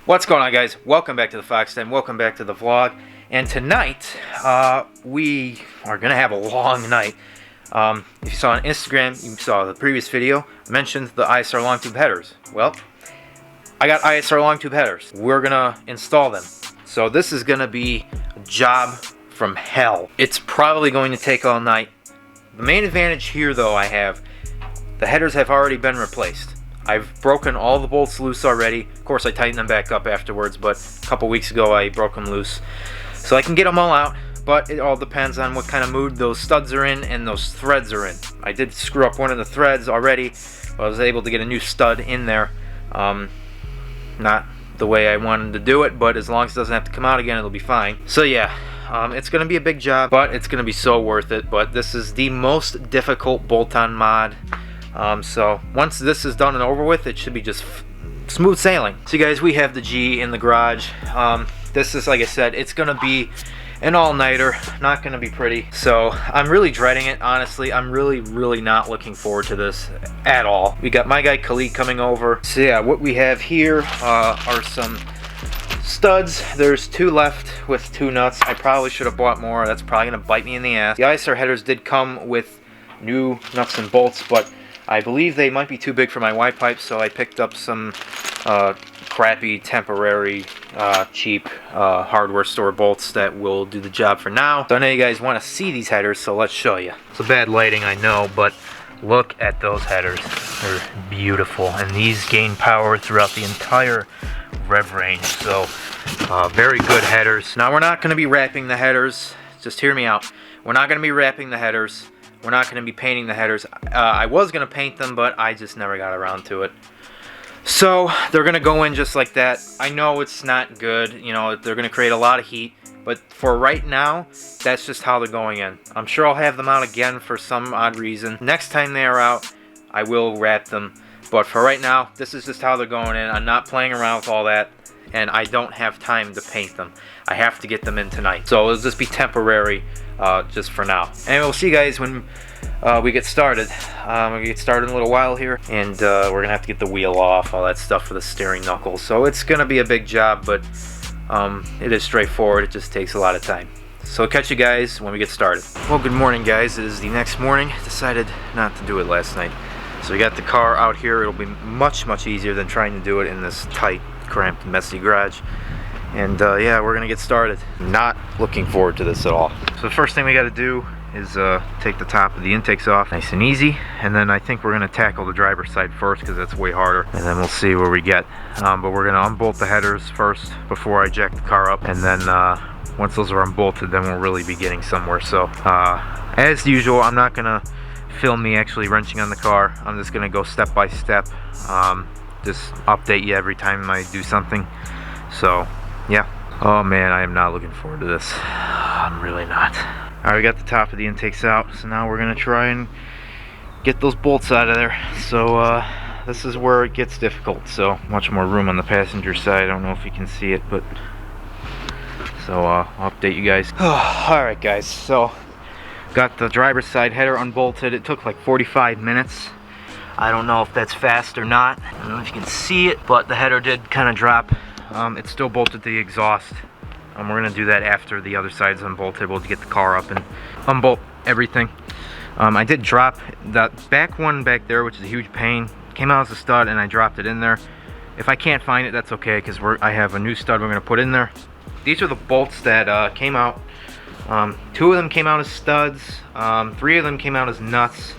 What's going on, guys? Welcome back to the Fox Den. Welcome back to the vlog. And tonight, we are going to have a long night. If you saw on Instagram, you saw the previous video, I mentioned the ISR long tube headers. Well, I got ISR long tube headers. We're going to install them. So this is going to be a job from hell. It's probably going to take all night. The main advantage here, though, I have, the headers have already been replaced. I've broken all the bolts loose already. Of course, I tightened them back up afterwards, but a couple weeks ago I broke them loose. So I can get them all out, but it all depends on what kind of mood those studs are in and those threads are in. I did screw up one of the threads already, but I was able to get a new stud in there. Not the way I wanted to do it, but as long as it doesn't have to come out again, it'll be fine. So yeah, it's going to be a big job, but it's going to be so worth it. But this is the most difficult bolt-on mod. So once this is done and over with, it should be just smooth sailing. So guys, we have the G in the garage. This is, like I said, it's gonna be an all-nighter, not gonna be pretty. So I'm really dreading it, honestly. I'm really not looking forward to this at all. We got my guy Khalid coming over. So yeah, what we have here are some studs. There's 2 left with 2 nuts. I probably should have bought more. That's probably gonna bite me in the ass. The ISR headers did come with new nuts and bolts, but I believe they might be too big for my Y pipe, so I picked up some crappy, temporary, cheap hardware store bolts that will do the job for now. So I know you guys want to see these headers, so let's show you. It's a bad lighting, I know, but look at those headers. They're beautiful, and these gain power throughout the entire rev range, so very good headers. Now, we're not going to be wrapping the headers. Just hear me out. We're not going to be wrapping the headers. We're not going to be painting the headers. I was going to paint them, but I just never got around to it. So they're going to go in just like that. I know it's not good. You know, they're going to create a lot of heat. But for right now, that's just how they're going in. I'm sure I'll have them out again for some odd reason. Next time they are out, I will wrap them. But for right now, this is just how they're going in. I'm not playing around with all that. And I don't have time to paint them. I have to get them in tonight. So it'll just be temporary. Just for now. And we'll see you guys when we get started. We're going to get started in a little while here, and we're going to have to get the wheel off, all that stuff for the steering knuckles. So it's going to be a big job, but it is straightforward. It just takes a lot of time. So I'll catch you guys when we get started. Well, good morning, guys. It is the next morning. Decided not to do it last night. So we got the car out here. It'll be much easier than trying to do it in this tight, cramped, messy garage. And yeah, we're gonna get started. Not looking forward to this at all. So the first thing we got to do is take the top of the intakes off, nice and easy. And then I think we're gonna tackle the driver's side first because that's way harder. And then we'll see where we get. But we're gonna unbolt the headers first before I jack the car up. And then once those are unbolted, then we'll really be getting somewhere. So as usual, I'm not gonna film me actually wrenching on the car. I'm just gonna go step by step. Just update you every time I do something. So yeah. Oh man, I am not looking forward to this. I'm really not. Alright, we got the top of the intakes out, so now we're gonna try and get those bolts out of there. So this is where it gets difficult. So much more room on the passenger side. I don't know if you can see it, but so I'll update you guys. Alright guys, so got the driver's side header unbolted. It took like 45 minutes. I don't know if that's fast or not. I don't know if you can see it, but the header did kind of drop. It's still bolted to the exhaust. We're going to do that after the other side's unbolted. We'll get the car up and unbolt everything. I did drop that back one back there, which is a huge pain. Came out as a stud and I dropped it in there. If I can't find it, that's okay, because I have a new stud we're going to put in there. These are the bolts that came out. 2 of them came out as studs. 3 of them came out as nuts.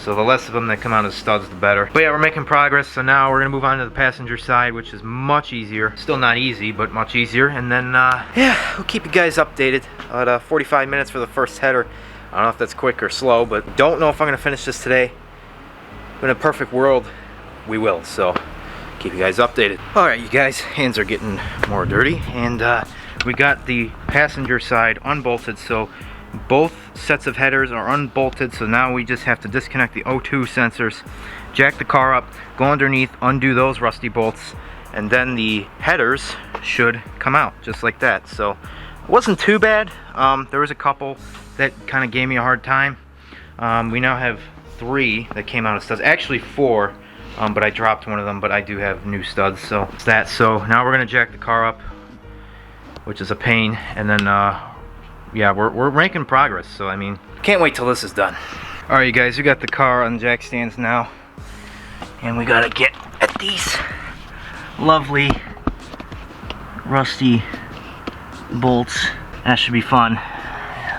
So the less of them that come out as studs, the better. But yeah, we're making progress. So now we're gonna move on to the passenger side, which is much easier. Still not easy, but much easier. And then yeah, we'll keep you guys updated. At 45 minutes for the first header. I don't know if that's quick or slow, but don't know if I'm gonna finish this today. But in a perfect world, we will. So keep you guys updated. All right, you guys, hands are getting more dirty, and we got the passenger side unbolted. So both sets of headers are unbolted, so now we just have to disconnect the O2 sensors, jack the car up, go underneath, undo those rusty bolts, and then the headers should come out just like that. So it wasn't too bad. There was a couple that kind of gave me a hard time. We now have 3 that came out of studs, actually 4, but I dropped one of them, but I do have new studs, so it's that. So now we're gonna jack the car up, which is a pain, and then yeah, we're making progress. So I mean, can't wait till this is done. All right, you guys, we got the car on jack stands now, and we gotta get at these lovely rusty bolts. That should be fun.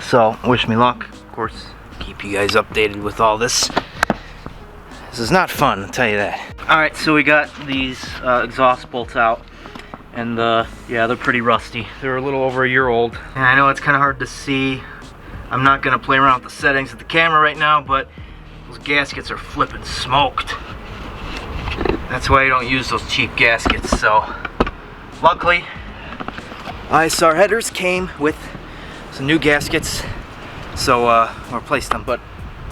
So wish me luck. Of course, keep you guys updated with all this. This is not fun, I'll tell you that. All right, so we got these exhaust bolts out. And yeah, they're pretty rusty. They're a little over a year old. And I know it's kind of hard to see. I'm not gonna play around with the settings of the camera right now, but those gaskets are flipping smoked. That's why you don't use those cheap gaskets. So luckily, ISR headers came with some new gaskets, so I replaced them. But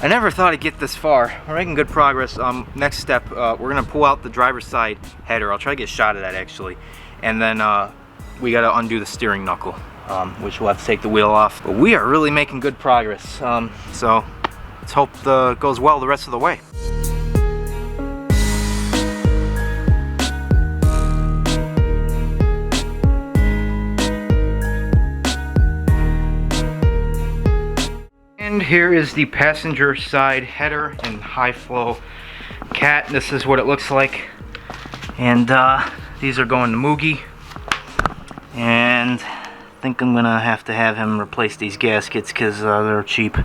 I never thought I'd get this far. We're making good progress. Next step, we're gonna pull out the driver's side header. I'll try to get a shot of that actually. And then we got to undo the steering knuckle, which we'll have to take the wheel off. But we are really making good progress. So let's hope it goes well the rest of the way. And here is the passenger side header and high flow cat. This is what it looks like. And these are going to Moogie, and I think I'm gonna have to have him replace these gaskets because they're cheap,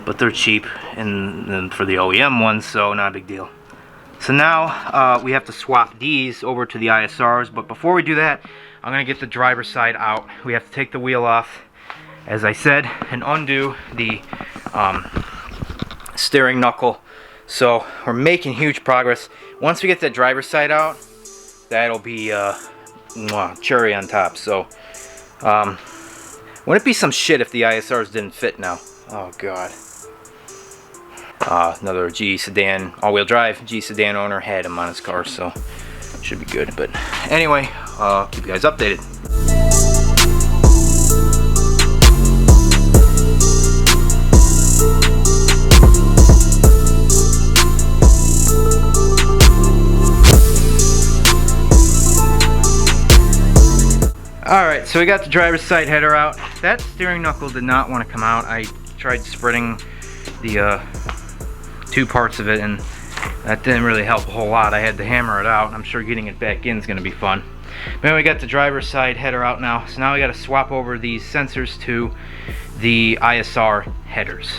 but they're cheap and for the OEM ones, so not a big deal. So now we have to swap these over to the ISRs, but before we do that, I'm gonna get the driver's side out. We have to take the wheel off, as I said, and undo the steering knuckle. So we're making huge progress. Once we get that driver's side out, that'll be cherry on top. So wouldn't it be some shit if the ISRs didn't fit now? Oh god. Another G sedan, all-wheel drive G sedan owner had him on his car, so should be good. But anyway, keep you guys updated. Alright, so we got the driver's side header out. That steering knuckle did not want to come out. I tried spreading the 2 parts of it, and that didn't really help a whole lot. I had to hammer it out. I'm sure getting it back in is going to be fun. But anyway, we got the driver's side header out now. So now we got to swap over these sensors to the ISR headers.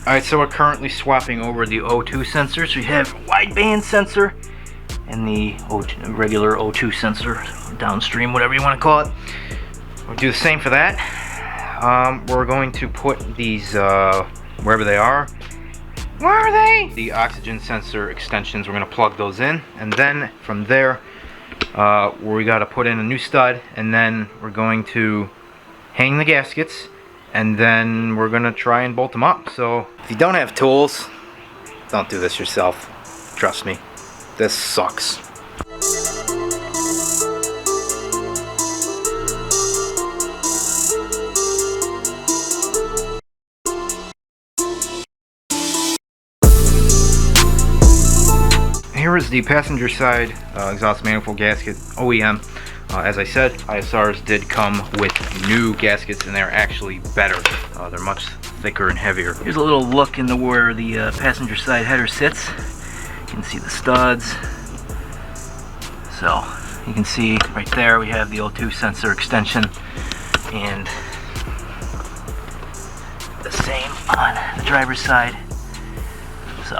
Alright, so we're currently swapping over the O2 sensors. We have a wideband sensor and the regular O2 sensor, downstream, whatever you want to call it. We'll do the same for that. We're going to put these wherever they are. Where are they? The oxygen sensor extensions, we're going to plug those in. And then from there, we got to put in a new stud. And then we're going to hang the gaskets. And then we're gonna try and bolt them up. So if you don't have tools, don't do this yourself. Trust me, this sucks. the passenger side exhaust manifold gasket, OEM. As I said, ISRs did come with new gaskets, and they're actually better. They're much thicker and heavier. Here's a little look into where the passenger side header sits. You can see the studs. So you can see right there we have the O2 sensor extension, and the same on the driver's side. So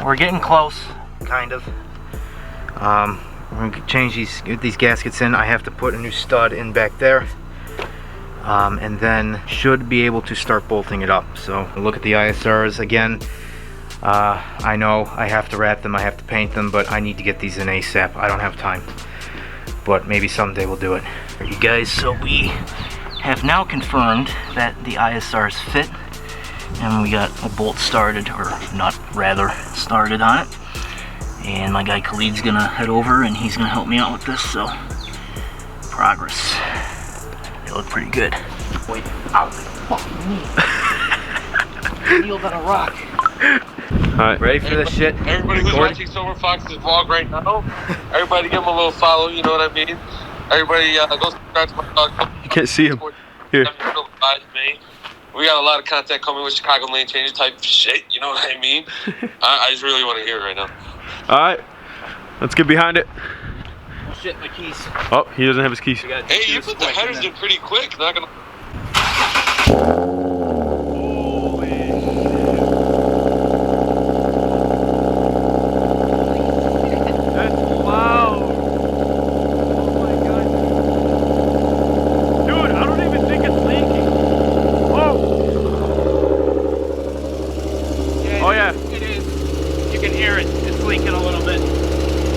we're getting close, kind of. We're gonna change these gaskets in. I have to put a new stud in back there, and then should be able to start bolting it up. So look at the ISRs again. I know I have to wrap them, I have to paint them, but I need to get these in ASAP. I don't have time, but maybe someday we'll do it. You guys, so we have now confirmed that the ISRs fit, and we got a bolt started, or nut rather, started on it. And my guy Khalid's gonna head over and he's gonna help me out with this, so progress. They look pretty good. Wait, ow, fucking knee. Kneeled on a rock. Alright, ready for this shit? Everybody who's watching Silver Fox's vlog right now, everybody give him a little follow, you know what I mean? Everybody go subscribe to my vlog. You can't see him. Here. We got a lot of content coming with Chicago lane changes type of shit, you know what I mean? I just really want to hear it right now. Alright, let's get behind it. Oh shit, my keys. Oh, he doesn't have his keys. Hey, you put the headers in pretty quick, not gonna...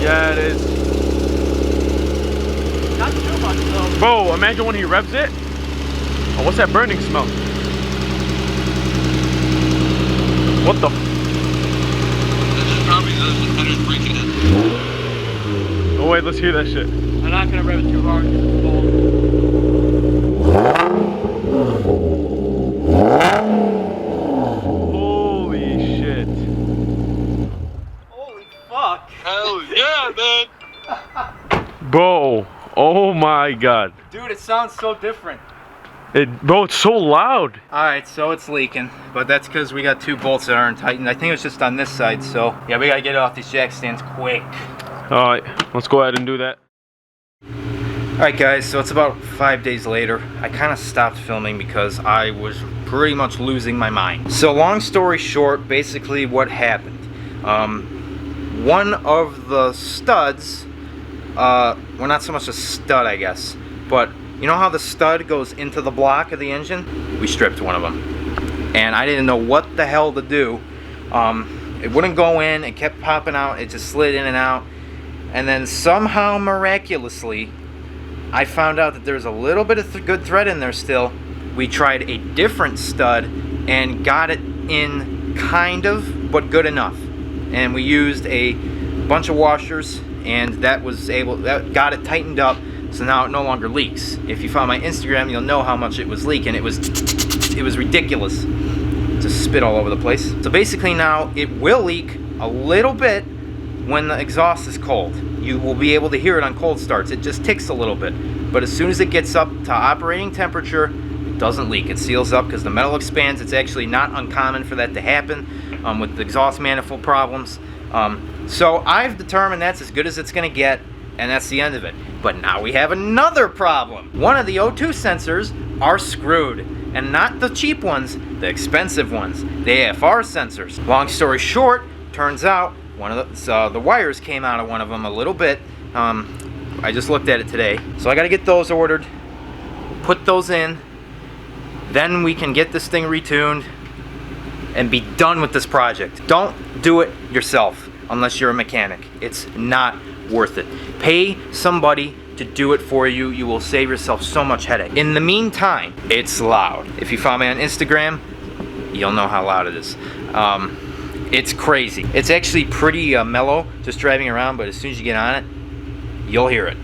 Yeah, it is. Not too much though. Bro, imagine when he revs it. Oh, what's that burning smell? What the? This is probably the headers breaking in. Oh wait, let's hear that shit. I'm not gonna rev it too hard. Holy shit. Holy fuck. Hell yeah, man. Bro, oh my god. Dude, it sounds so different. Bro, it's so loud. Alright, so it's leaking, but that's because we got two bolts that aren't tightened. I think it was just on this side, so yeah, we gotta get it off these jack stands quick. Alright, let's go ahead and do that. Alright guys, so it's about 5 days later. I kind of stopped filming because I was pretty much losing my mind. So long story short, basically what happened. One of the studs, well, not so much a stud I guess, but you know how the stud goes into the block of the engine? We stripped one of them. And I didn't know what the hell to do. It wouldn't go in, it kept popping out, it just slid in and out. And then somehow, miraculously, I found out that there's a little bit of good thread in there still. We tried a different stud and got it in kind of, but good enough. And we used a bunch of washers, and that got it tightened up, so now it no longer leaks. If you follow my Instagram, you'll know how much it was leaking. It was ridiculous. Just spit all over the place. So basically now it will leak a little bit when the exhaust is cold. You will be able to hear it on cold starts. It just ticks a little bit. But as soon as it gets up to operating temperature, it doesn't leak. It seals up because the metal expands. It's actually not uncommon for that to happen with the exhaust manifold problems. So I've determined that's as good as it's going to get, and that's the end of it. But now we have another problem. One of the O2 sensors are screwed, and not the cheap ones, the expensive ones, the AFR sensors. Long story short, turns out one of the wires came out of one of them a little bit. I just looked at it today, so I got to get those ordered, put those in, then we can get this thing retuned and be done with this project. Don't do it yourself unless you're a mechanic. It's not worth it. Pay somebody to do it for you. You will save yourself so much headache. In the meantime, it's loud. If you follow me on Instagram, you'll know how loud it is. It's crazy. It's actually pretty mellow just driving around, but as soon as you get on it, you'll hear it.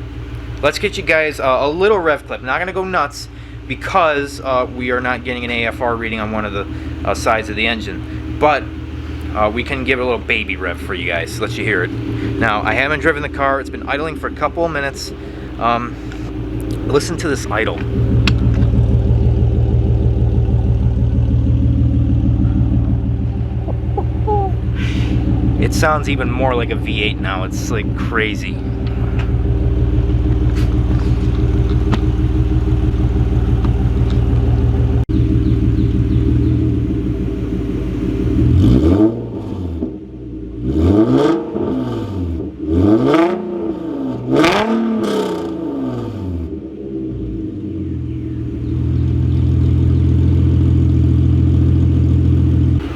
Let's get you guys a little rev clip. Not gonna go nuts because we are not getting an AFR reading on one of the sides of the engine, but we can give it a little baby rev for you guys, let you hear it. Now, I haven't driven the car. It's been idling for a couple of minutes. Listen to this idle. It sounds even more like a V8 now. It's like crazy.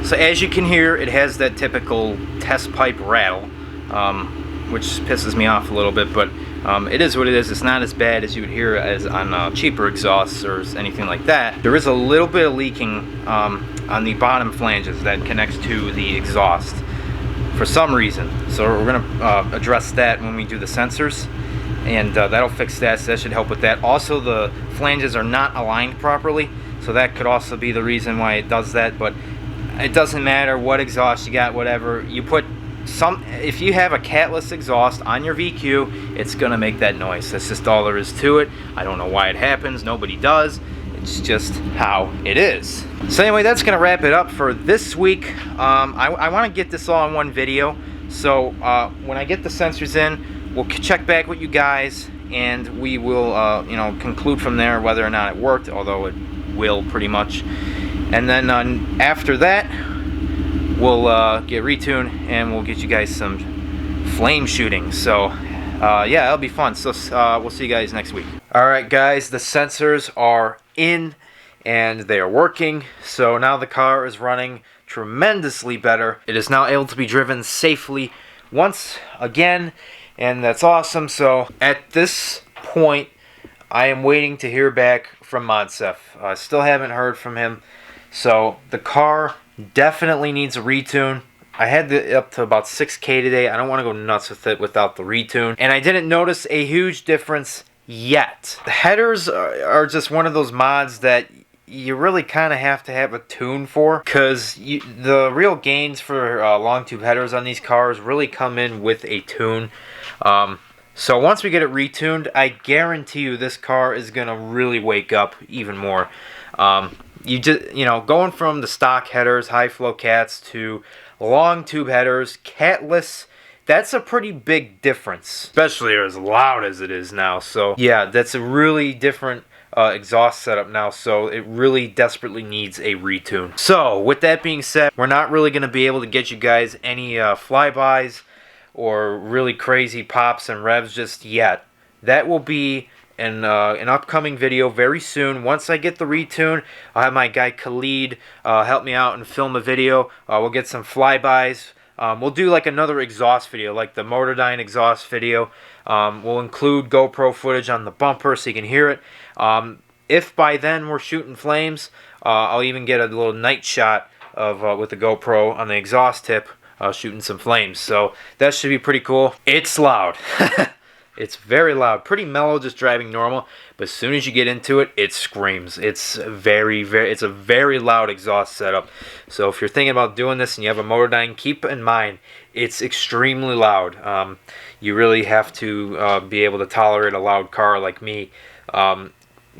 So as you can hear, it has that typical test pipe rattle, which pisses me off a little bit, but it is what it is. It's not as bad as you would hear as on cheaper exhausts or anything like that. There is a little bit of leaking on the bottom flanges that connects to the exhaust for some reason. So we're going to address that when we do the sensors, and that'll fix that, so that should help with that. Also, the flanges are not aligned properly, so that could also be the reason why it does that, but it doesn't matter what exhaust you got, whatever. You put some, if you have a catless exhaust on your VQ, it's gonna make that noise. That's just all there is to it. I don't know why it happens, nobody does. It's just how it is. So anyway, that's gonna wrap it up for this week. I wanna get this all in one video. So when I get the sensors in, we'll check back with you guys, and we will you know, conclude from there whether or not it worked, although it will pretty much. And then after that, we'll get retuned, and we'll get you guys some flame shooting. So yeah, that'll be fun. So we'll see you guys next week. Alright guys, the sensors are in and they are working. So now the car is running tremendously better. It is now able to be driven safely once again, and that's awesome. So at this point, I am waiting to hear back from Modsef. I still haven't heard from him. So the car definitely needs a retune. I had it up to about 6K today. I don't want to go nuts with it without the retune. And I didn't notice a huge difference yet. The headers are just one of those mods that you really kind of have to have a tune for, because the real gains for long tube headers on these cars really come in with a tune. So once we get it retuned, I guarantee you this car is going to really wake up even more. You know, going from the stock headers, high flow cats, to long tube headers, catless, that's a pretty big difference, especially as loud as it is now. So yeah, that's a really different exhaust setup now, so it really desperately needs a retune. So with that being said, we're not really going to be able to get you guys any flybys or really crazy pops and revs just yet. That will be an upcoming video very soon. Once I get the retune, I'll have my guy Khalid help me out and film a video. We'll get some flybys. We'll do like another exhaust video, like the Motordyne exhaust video. We'll include GoPro footage on the bumper so you can hear it. If by then we're shooting flames, I'll even get a little night shot of with the GoPro on the exhaust tip, shooting some flames. So that should be pretty cool. It's loud. It's very loud, pretty mellow, just driving normal. But as soon as you get into it, it screams. It's a very loud exhaust setup. So if you're thinking about doing this and you have a Motordyne, keep in mind it's extremely loud. You really have to be able to tolerate a loud car like me to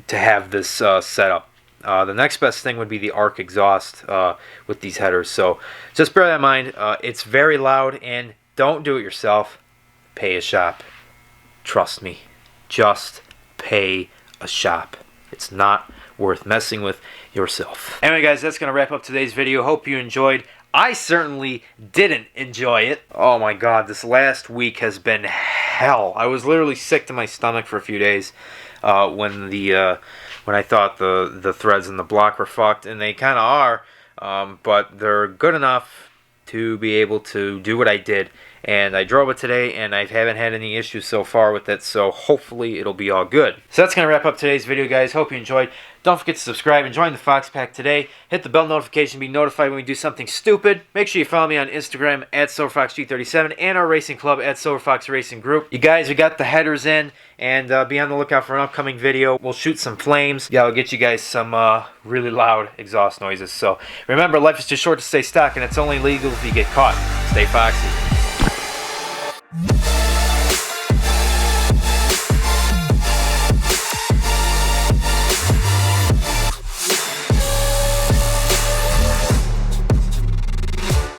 have this setup. The next best thing would be the ARC exhaust with these headers. So just bear that in mind. It's very loud, and don't do it yourself. Pay a shop. Trust me, just pay a shop. It's not worth messing with yourself. Anyway guys, that's going to wrap up today's video. Hope you enjoyed. I certainly didn't enjoy it. Oh my god, this last week has been hell. I was literally sick to my stomach for a few days when I thought the threads in the block were fucked, and they kind of are, but they're good enough to be able to do what I did and I drove it today, and I haven't had any issues so far with it, so hopefully it'll be all good. So that's going to wrap up today's video, guys. Hope you enjoyed. Don't forget to subscribe and join the Fox Pack today. Hit the bell notification to be notified when we do something stupid. Make sure you follow me on Instagram at SilverFoxG37 and our racing club at SilverFox Racing Group. You guys, we got the headers in, and be on the lookout for an upcoming video. We'll shoot some flames. Yeah, I'll get you guys some really loud exhaust noises. So remember, life is too short to stay stuck, and it's only legal if you get caught. Stay foxy.